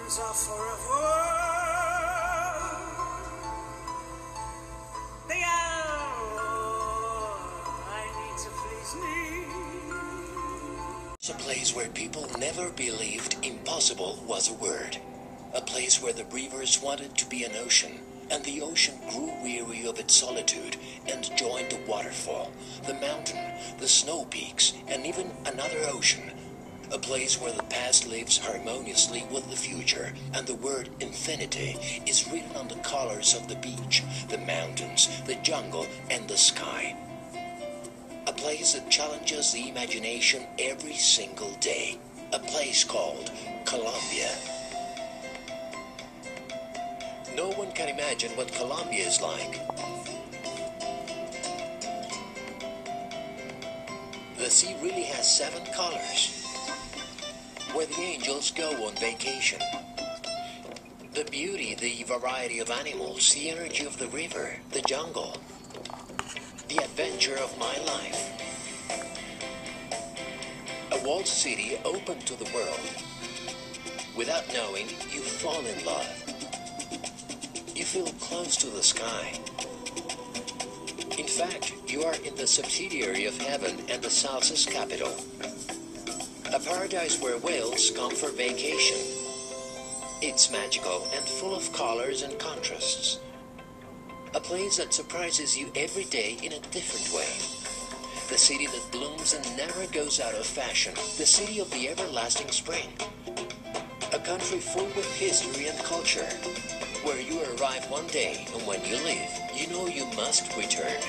diamonds are forever. They are all I need to please me. It's a place where people never believed impossible was a word. A place where the rivers wanted to be an ocean, and the ocean grew weary of its solitude and joined the waterfall, the mountain, the snow peaks, and even another ocean. A place where the past lives harmoniously with the future, and the word infinity is written on the colors of the beach, the mountains, the jungle, and the sky. A place that challenges the imagination every single day. A place called Colombia. No one can imagine what Colombia is like. The sea really has 7 colors. Where the angels go on vacation. The beauty, the variety of animals, the energy of the river, the jungle. The adventure of my life. A walled city open to the world. Without knowing, you fall in love. You feel close to the sky. In fact, you are in the subsidiary of heaven and the salsa's capital. A paradise where whales come for vacation. It's magical and full of colors and contrasts. A place that surprises you every day in a different way. The city that blooms and never goes out of fashion. The city of the everlasting spring. A country full with history and culture. Where you arrive one day and when you leave, you know you must return.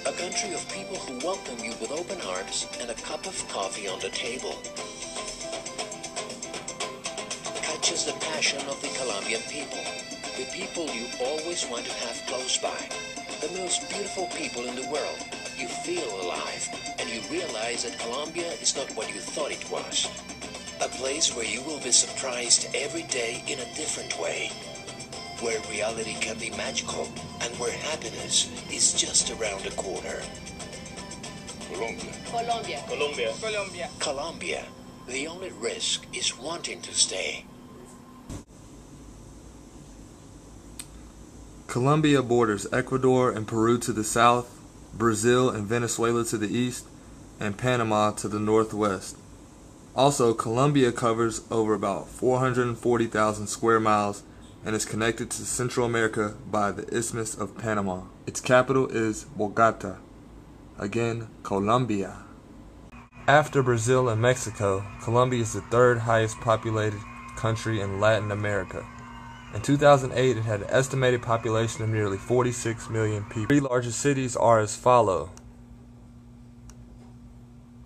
A country of people who welcome you with open arms and a cup of coffee on the table. Catches the passion of the Colombian people. The people you always want to have close by. The most beautiful people in the world. You feel alive and you realize that Colombia is not what you thought it was. A place where you will be surprised every day in a different way. Where reality can be magical and where happiness is just around the corner. Colombia. Colombia. Colombia. Colombia. Colombia. The only risk is wanting to stay. Colombia borders Ecuador and Peru to the south, Brazil and Venezuela to the east, and Panama to the northwest. Also, Colombia covers over about 440,000 square miles and is connected to Central America by the Isthmus of Panama. Its capital is Bogota. Again, Colombia. After Brazil and Mexico, Colombia is the 3rd highest populated country in Latin America. In 2008, it had an estimated population of nearly 46 million people. 3 largest cities are as follow: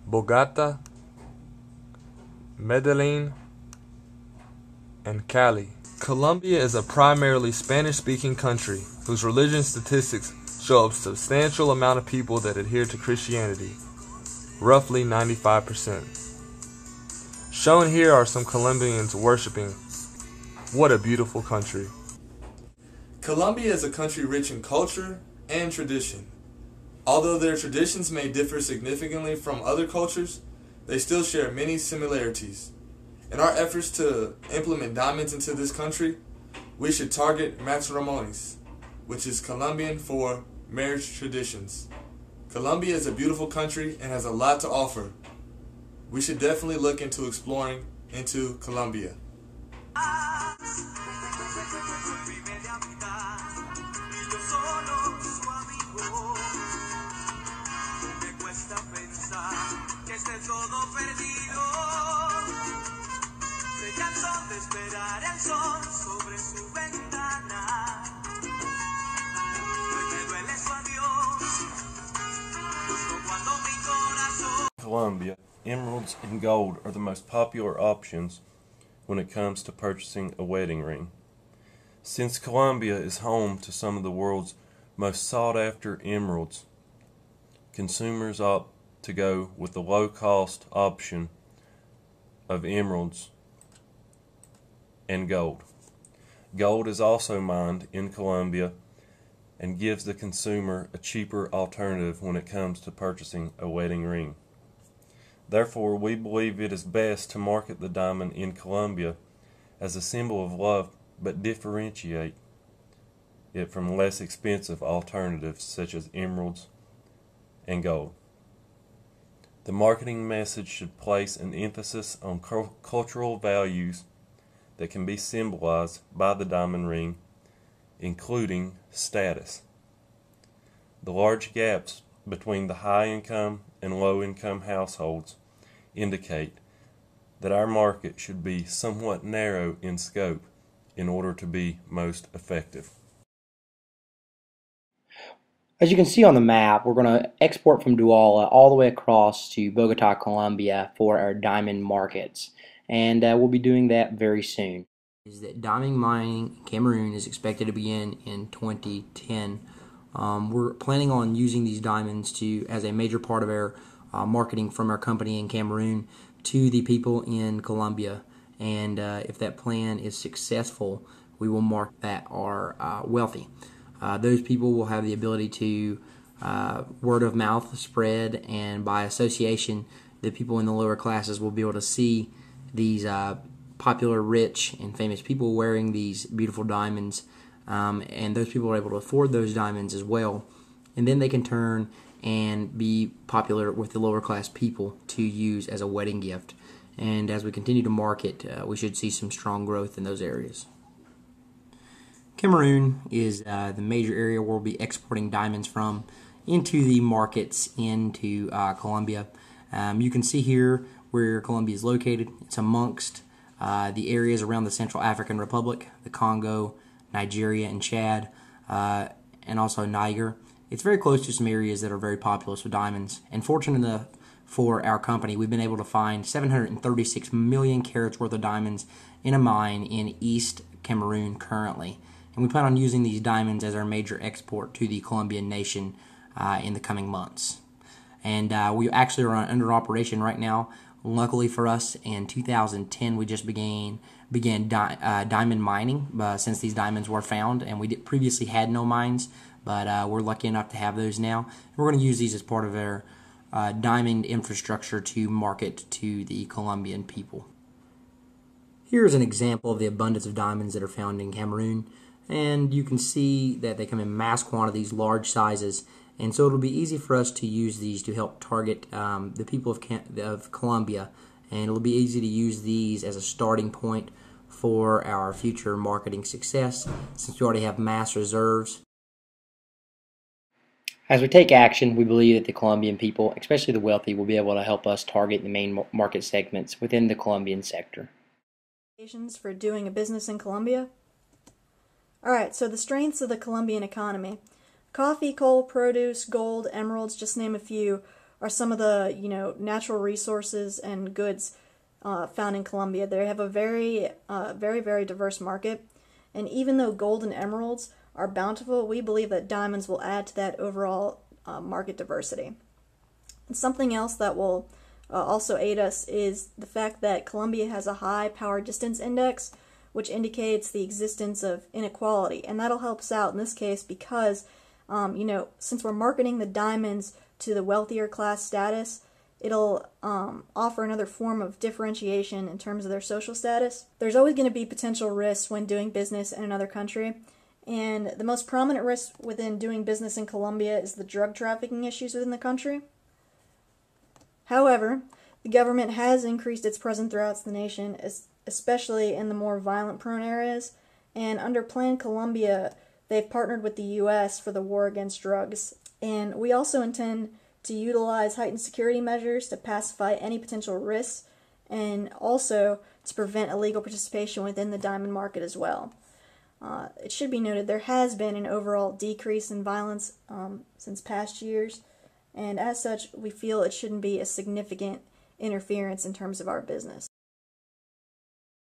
Bogota, Medellin, and Cali. Colombia is a primarily Spanish-speaking country whose religion statistics show a substantial amount of people that adhere to Christianity, roughly 95%. Shown here are some Colombians worshiping. What a beautiful country. Colombia is a country rich in culture and tradition. Although their traditions may differ significantly from other cultures, they still share many similarities. In our efforts to implement diamonds into this country, we should target matrimonies, which is Colombian for marriage traditions. Colombia is a beautiful country and has a lot to offer. We should definitely look into exploring into Colombia. Colombia, emeralds and gold are the most popular options when it comes to purchasing a wedding ring. Since Colombia is home to some of the world's most sought-after emeralds, consumers opt to go with the low-cost option of emeralds and gold. Gold is also mined in Colombia and gives the consumer a cheaper alternative when it comes to purchasing a wedding ring. Therefore, we believe it is best to market the diamond in Colombia as a symbol of love, but differentiate it from less expensive alternatives such as emeralds and gold. The marketing message should place an emphasis on cultural values that can be symbolized by the diamond ring, including status. The large gaps between the high-income and low-income households indicate that our market should be somewhat narrow in scope in order to be most effective. As you can see on the map, we're going to export from Douala all the way across to Bogota, Colombia for our diamond markets. And we'll be doing that very soon. Is that diamond mining in Cameroon is expected to begin in 2010. We're planning on using these diamonds as a major part of our marketing from our company in Cameroon to the people in Colombia. And if that plan is successful, we will mark that are wealthy. Those people will have the ability to word of mouth spread, and by association, the people in the lower classes will be able to see these popular, rich, and famous people wearing these beautiful diamonds, and those people are able to afford those diamonds as well, and then they can turn and be popular with the lower class people to use as a wedding gift. And as we continue to market, we should see some strong growth in those areas. Cameroon is the major area where we'll be exporting diamonds from into the markets into Colombia. You can see here where Colombia is located. It's amongst the areas around the Central African Republic, the Congo, Nigeria, and Chad, and also Niger. It's very close to some areas that are very populous with diamonds. And fortunate enough for our company, we've been able to find 736 million carats worth of diamonds in a mine in East Cameroon currently. And we plan on using these diamonds as our major export to the Colombian nation in the coming months. And we actually are under operation right now. Luckily for us, in 2010 we just began diamond mining since these diamonds were found, and we previously had no mines, but we're lucky enough to have those now. And we're going to use these as part of our diamond infrastructure to market to the Colombian people. Here's an example of the abundance of diamonds that are found in Cameroon, and you can see that they come in mass quantities, large sizes, and so it'll be easy for us to use these to help target the people of Colombia, and it'll be easy to use these as a starting point for our future marketing success since we already have mass reserves. As we take action, we believe that the Colombian people, especially the wealthy, will be able to help us target the main market segments within the Colombian sector. For doing a business in Colombia? Alright, so the strengths of the Colombian economy. Coffee, coal, produce, gold, emeralds, just name a few, are some of the natural resources and goods found in Colombia. They have a very diverse market, and even though gold and emeralds are bountiful, we believe that diamonds will add to that overall market diversity. And something else that will also aid us is the fact that Colombia has a high power distance index, which indicates the existence of inequality, and that'll help us out in this case because since we're marketing the diamonds to the wealthier class status, it'll offer another form of differentiation in terms of their social status. There's always going to be potential risks when doing business in another country, and the most prominent risk within doing business in Colombia is the drug trafficking issues within the country. However, the government has increased its presence throughout the nation, especially in the more violent-prone areas, and under Plan Colombia, they've partnered with the U.S. for the war against drugs. And we also intend to utilize heightened security measures to pacify any potential risks, and also to prevent illegal participation within the diamond market as well. It should be noted there has been an overall decrease in violence since past years, and as such, we feel it shouldn't be a significant interference in terms of our business.